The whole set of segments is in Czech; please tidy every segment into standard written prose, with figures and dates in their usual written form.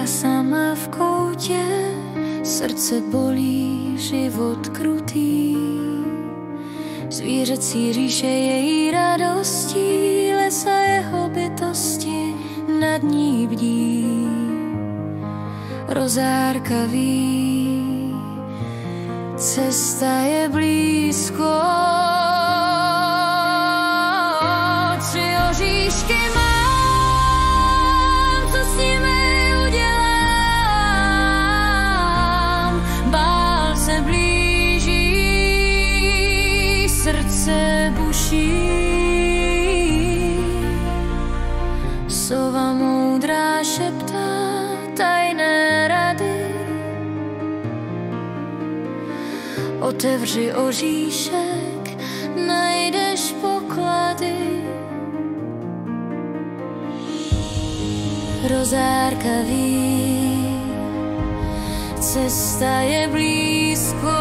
já sama v koutě, srdce bolí, život krutý. Zvířecí říše její radostí, lesa jeho bytosti nad ní bdí. Rozárka ví, cesta je blízko. Tři oříšky mám, co s nimi udělám? Bál se blíží, srdce buší. Sova moudrá šeptá tajné rady. Otevři oříšek, najdeš poklady. Rozárka ví, cesta je blízko.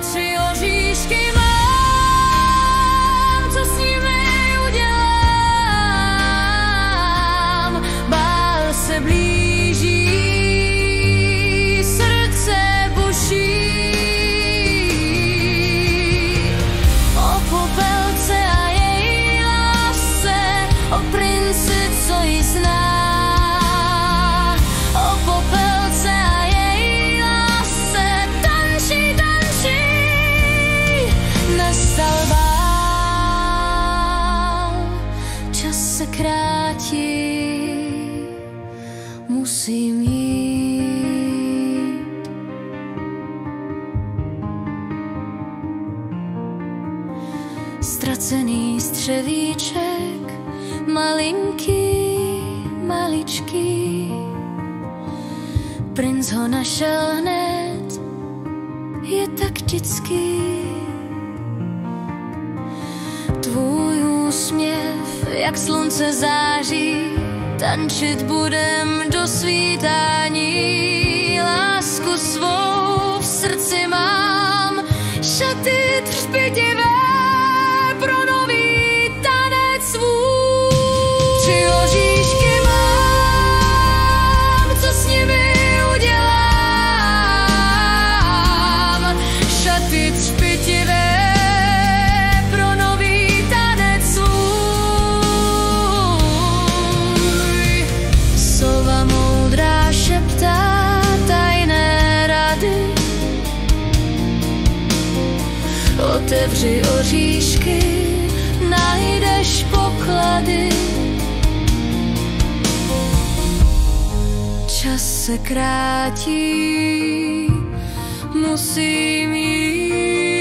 Tři oříšky mám, co s nimi udělám? Bál se blíží, srdce buší. O popelce a její lásce, o princi, co ji zná. O popelce a její lásce, tančí, tančí. Nastal bál, čas se krátí, musím jít. Ztracený střevíček, malinký, maličký. Princ ho našel hned, je taktický. Tvůj úsměv, jak slunce září, tančit budem do svítání. Lásku svou v srdci mám, šaty třpětivé pro nový tanec svůj. Tři oříšky mám, co s nimi udělám? Šaty třpětivé pro nový tanec svůj. Sova moudrá šeptá tajné rady. Otevři oříšky, najdeš poklady. Čas se krátí, musím jít.